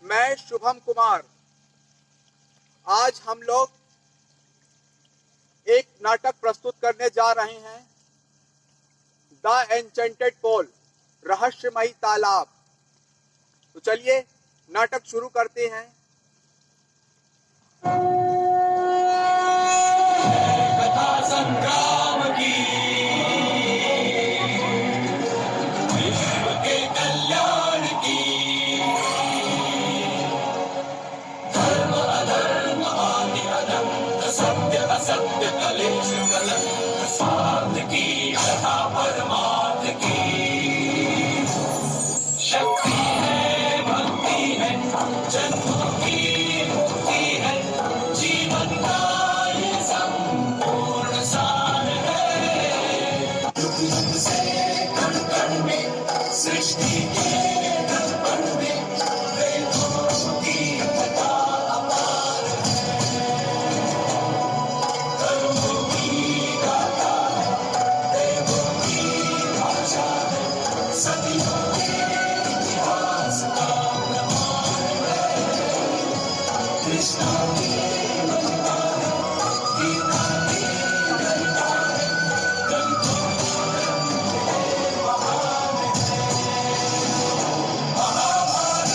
मैं शुभम कुमार। आज हम लोग एक नाटक प्रस्तुत करने जा रहे हैं, द एन्चेंटेड पोल, रहस्यमयी तालाब। तो चलिए नाटक शुरू करते हैं। कथा संग्राम की, विश्व के कल्याण की, धर्म अधर्म आदि अनंत, सत्य असत्य कलेश कलंक, स्वार्थ की कथा परमार्थ की। शक्ति है, भक्ति है, जन्म की मुक्ति है, जीवन का ये संपूर्ण सार है। युग से कण कण में, सृष्टि के दर्पण में, वेदों की कथा अपार है। कर्मों की गाथा है, देवों की भाषा है, सदियों के इतिहास का प्रमाण है। कृष्णा की महिमा है, गीता की गरिमा है, ग्रंथों ग्रंथ है, महान है। महाभारत,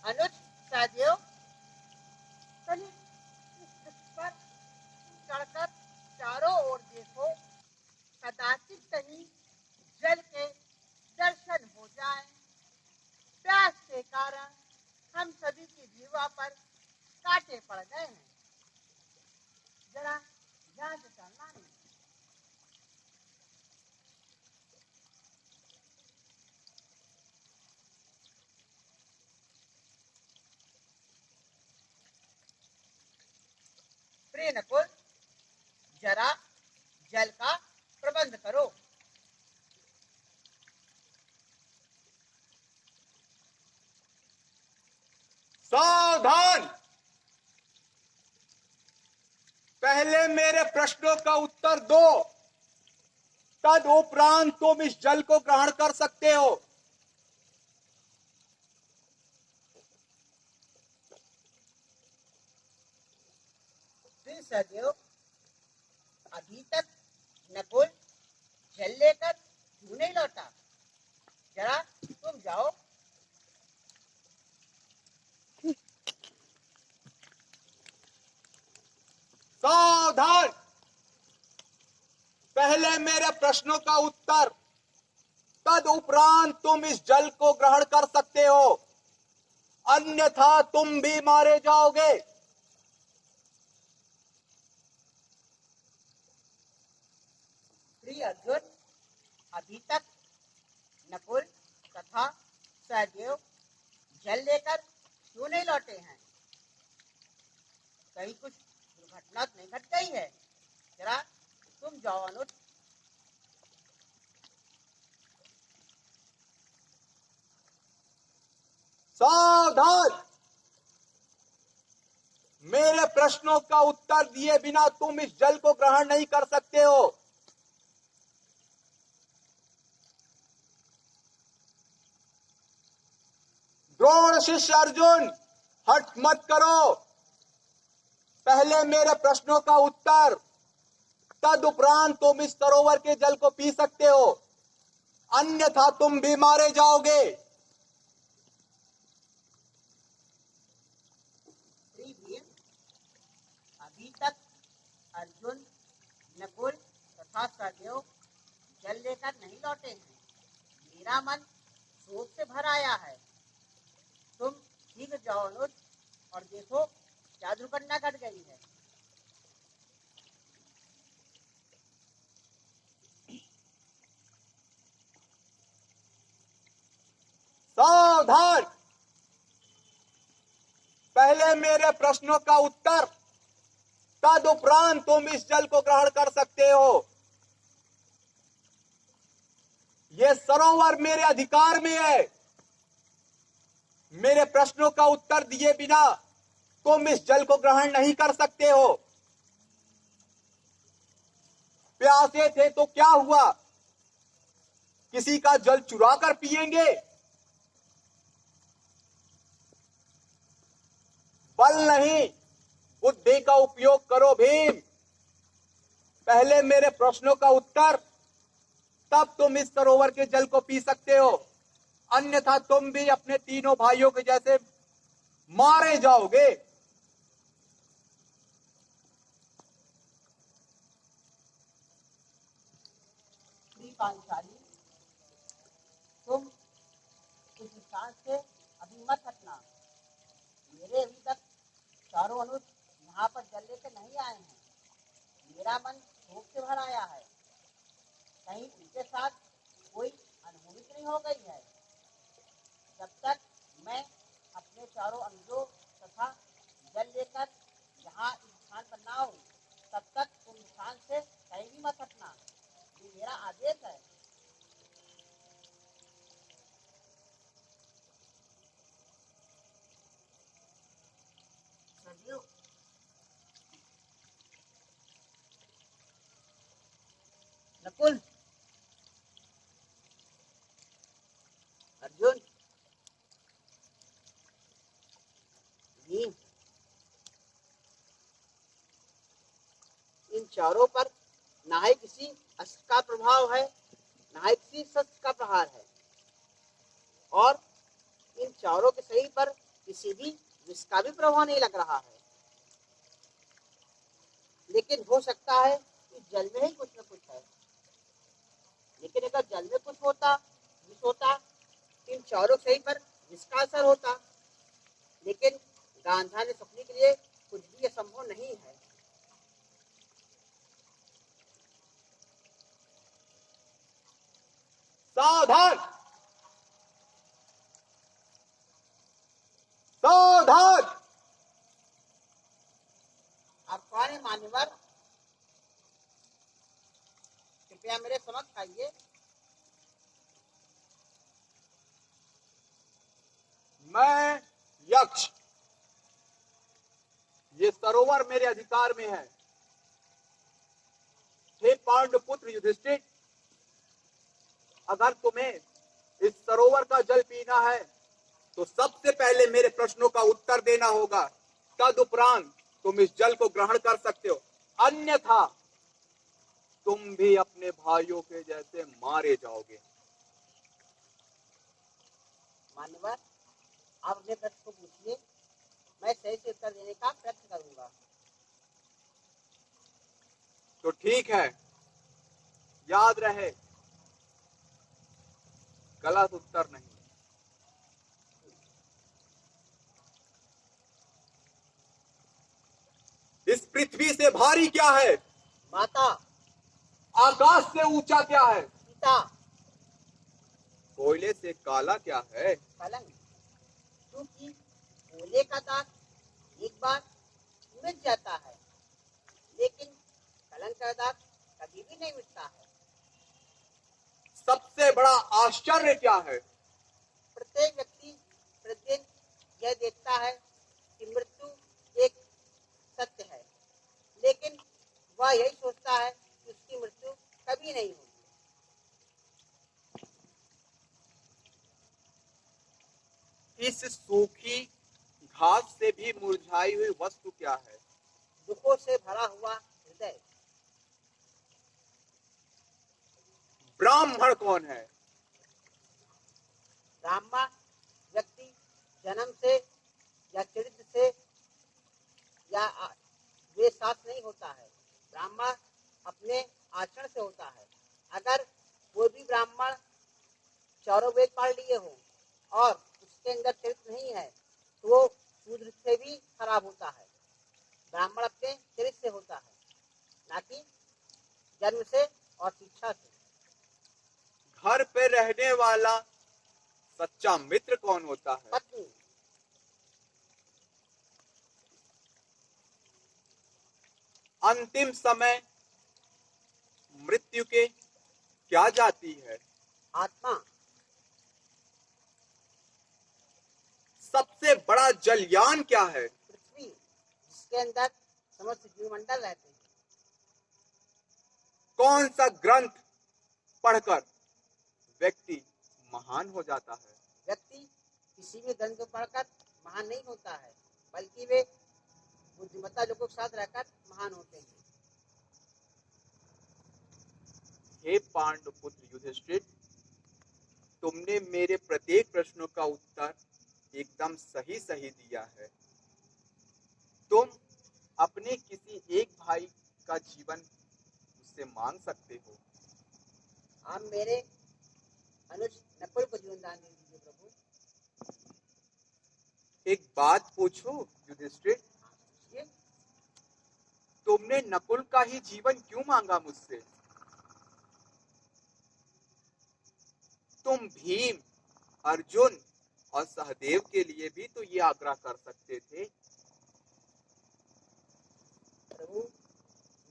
अनुज, सहदेव, चलिए इस वृक्ष पर चढ़कर चारों ओर देखो, कदाचित कहीं जल के दर्शन हो जाए। प्यास के कारण हम सभी की जीवा पर कांटे पड़ गए हैं। जरा ध्यान से चलना नहीं। प्रिय नकुल, जरा जल का प्रबंध करो। सावधान! पहले मेरे प्रश्नों का उत्तर दो, तद उपरांत तुम इस जल को ग्रहण कर सकते हो। प्रिय सहदेव, अभी तक नकुल जल लेकर क्यों नहीं लौटा? जरा तुम जाओ। सावधान! पहले मेरे प्रश्नों का उत्तर, तद उपरांत तुम इस जल को ग्रहण कर सकते हो, अन्यथा तुम भी मारे जाओगे। प्रिय अर्जुन, अभी तक नकुल तथा सहदेव जल लेकर क्यों नहीं लौटे हैं? कहीं कुछ दुर्घटना नहीं घट गई है? जरा तुम जाओ अनुज। सावधान! मेरे प्रश्नों का उत्तर दिए बिना तुम इस जल को ग्रहण नहीं कर सकते हो। द्रोण शिष्य अर्जुन, हट मत करो। पहले मेरे प्रश्नों का उत्तर, तद उपरांत तुम इस सरोवर के जल को पी सकते हो, अन्यथा तुम भी मारे जाओगे। प्रिय भीम, अभी तक अर्जुन, नकुल तथा सहदेव जल लेकर नहीं लौटे हैं। मेरा मन शोक से भर आया है। तुम शीघ्र जाओ अनुज और देखो क्या दुर्घटना घट गई है। सावधान! पहले मेरे प्रश्नों का उत्तर, तदुपरांत तुम इस जल को ग्रहण कर सकते हो। यह सरोवर मेरे अधिकार में है। मेरे प्रश्नों का उत्तर दिए बिना तुम इस जल को ग्रहण नहीं कर सकते हो। प्यासे थे तो क्या हुआ, किसी का जल चुरा कर पिएंगे? बल नहीं, बुद्धि का उपयोग करो भीम। पहले मेरे प्रश्नों का उत्तर, तब तुम इस सरोवर के जल को पी सकते हो, अन्यथा तुम भी अपने तीनों भाइयों के जैसे मारे जाओगे। पांचाली, तुम इस स्थान से अभी मत हटना। मेरे अभी तक चारों अनुज यहाँ पर जल लेकर नहीं आए हैं। मेरा मन भूख से भर आया है। कहीं उनके साथ कोई अनहोनी तो नहीं हो गई है। जब तक मैं अपने चारों अनुजों तथा जल लेकर यहाँ इस स्थान पर ना आऊँ, तब तक तुम स्थान से कहीं भी मत हटना। ये मेरा आदेश है। सरयू, नकुल, अर्जुन, भीम, इन चारों पर ना ही किसी अस्त्र का प्रभाव है, ना ही किसी शस्त्र का प्रहार है, और इन चारों के शरीर पर किसी भी विष का भी प्रभाव नहीं लग रहा है। लेकिन हो सकता है कि जल में ही कुछ न कुछ है। लेकिन अगर जल में कुछ होता, विष होता, इन चारों के शरीर पर विष का असर होता। लेकिन गांधा ने सुखने के लिए कुछ भी असंभव नहीं है। सावधान, सावधान। आप कौन है मान्यवर? कृपया मेरे समक्ष आइए। मैं यक्ष, ये सरोवर मेरे अधिकार में है। हे पांडुपुत्र युधिष्ठिर, अगर तुम्हें इस सरोवर का जल पीना है तो सबसे पहले मेरे प्रश्नों का उत्तर देना होगा, तदुपरांत तुम इस जल को ग्रहण कर सकते हो, अन्यथा तुम भी अपने भाइयों के जैसे मारे जाओगे। मान्यवर, आप अपने प्रश्न को पूछिए, मैं सही से उत्तर देने का प्रयत्न करूंगा। तो ठीक है, याद रहे, गलत उत्तर नहीं। इस पृथ्वी से भारी क्या है? माता, आकाश से ऊंचा क्या है? पिता, कोयले से काला क्या है? पलंग। क्योंकि कोयले का दाग एक बार मिट जाता है, लेकिन कलंक का दाग कभी भी नहीं मिटता है। सबसे बड़ा आश्चर्य क्या है? प्रत्येक व्यक्ति प्रतिदिन यह देखता है कि मृत्यु एक सत्य है, लेकिन वह यही सोचता है कि उसकी मृत्यु कभी नहीं होगी। इस सूखी घास से भी मुरझाई हुई वस्तु क्या है? दुखों से भरा हुआ हृदय। ब्राह्मण कौन है? ब्राह्मण व्यक्ति जन्म से या चरित्र से या वे साथ नहीं होता है। ब्राह्मण अपने आचरण से होता है। अगर कोई भी ब्राह्मण चारों वेद पढ़ लिए हो और उसके अंदर चरित्र नहीं है, तो वो शूद्र से भी खराब होता है। ब्राह्मण अपने चरित्र से होता है, ना कि जन्म से और शिक्षा से। घर पे रहने वाला सच्चा मित्र कौन होता है? पत्नी। अंतिम समय मृत्यु के क्या जाती है? आत्मा। सबसे बड़ा जलयान क्या है? पृथ्वी, जिसके अंदर समस्त जीवमंडल रहते हैं। कौन सा ग्रंथ पढ़कर व्यक्ति महान हो जाता है? व्यक्ति किसी भी ग्रंथ को पढ़कर महान नहीं होता है, बल्कि वे बुद्धिमत्ता लोगों के साथ रहकर महान होते हैं। हे पांडुपुत्र युधिष्ठिर, तुमने मेरे प्रत्येक प्रश्नों का उत्तर एकदम सही सही दिया है। तुम अपने किसी एक भाई का जीवन मुझसे मांग सकते हो। आप मेरे अनुज नकुल को जीवन दान दे दीजिए प्रभु। एक बात पूछूं युधिष्ठिर, पूछिए। तुमने नकुल का ही जीवन क्यों मांगा मुझसे? तुम भीम, अर्जुन और सहदेव के लिए भी तो ये आग्रह कर सकते थे। प्रभु,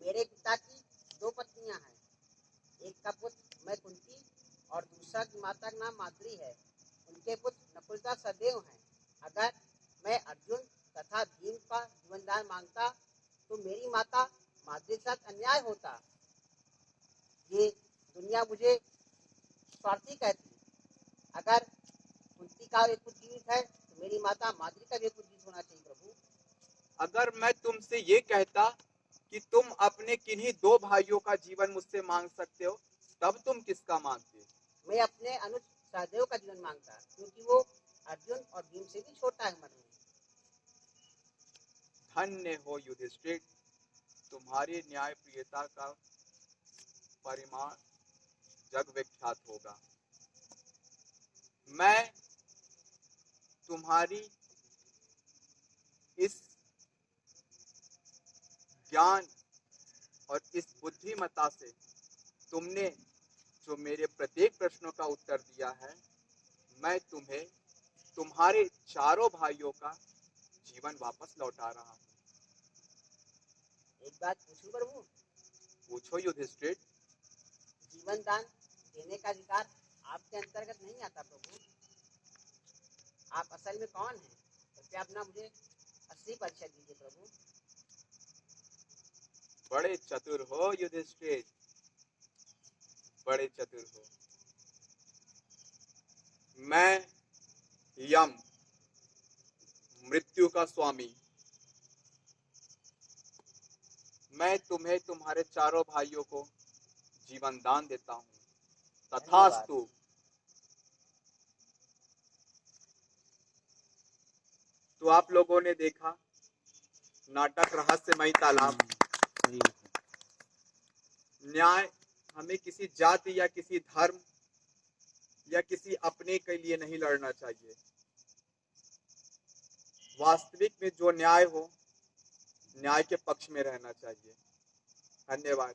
मेरे पिता की 2 पत्नियां हैं। एक का पुत्र मैं कुंती और दूसरा की माता का नाम माद्री है। उनके पुत्र नकुल तथा सहदेव हैं। अगर मैं अर्जुन तथा भीम का जीवन दान मांगता तो मेरी माता माद्री के साथ अन्याय होता। ये दुनिया मुझे स्वार्थी कहती। अगर कुंती का एक पुत्र जीवित है तो मेरी माता माद्री का भी एक पुत्र जीवित होना चाहिए प्रभु। अगर मैं तुमसे ये कहता कि तुम अपने किन्हीं 2 भाइयों का जीवन मुझसे मांग सकते हो, तब तुम किसका मांगते? मैं अपने अनुज सहदेव का जीवन मांगता, क्योंकि वो अर्जुन और भीम से भी छोटा है उम्र में। धन्य हो युधिष्ठिर, तुम्हारी न्याय प्रियता का परिमाण जग विख्यात होगा। मैं तुम्हारी इस ज्ञान और इस बुद्धिमत्ता से तुमने जो मेरे प्रत्येक प्रश्नों का उत्तर दिया है, मैं तुम्हें तुम्हारे चारों भाइयों का जीवन वापस लौटा रहा हूँ। एक बात पूछूं प्रभु? पूछो युधिष्ठिर। जीवन दान देने का अधिकार आपके अंतर्गत नहीं आता प्रभु। आप असल में कौन हैं? कृपया अपना मुझे असली परिचय दीजिए प्रभु। बड़े चतुर हो युधिष्ठिर, बड़े चतुर हो। मैं यम, मृत्यु का स्वामी, मैं तुम्हें तुम्हारे चारों भाइयों को जीवन दान देता हूँ। तथास्तु। तो आप लोगों ने देखा नाटक रहस्यमयी तालाब। न्याय हमें किसी जाति या किसी धर्म या किसी अपने के लिए नहीं लड़ना चाहिए। वास्तविक में जो न्याय हो, न्याय के पक्ष में रहना चाहिए। धन्यवाद।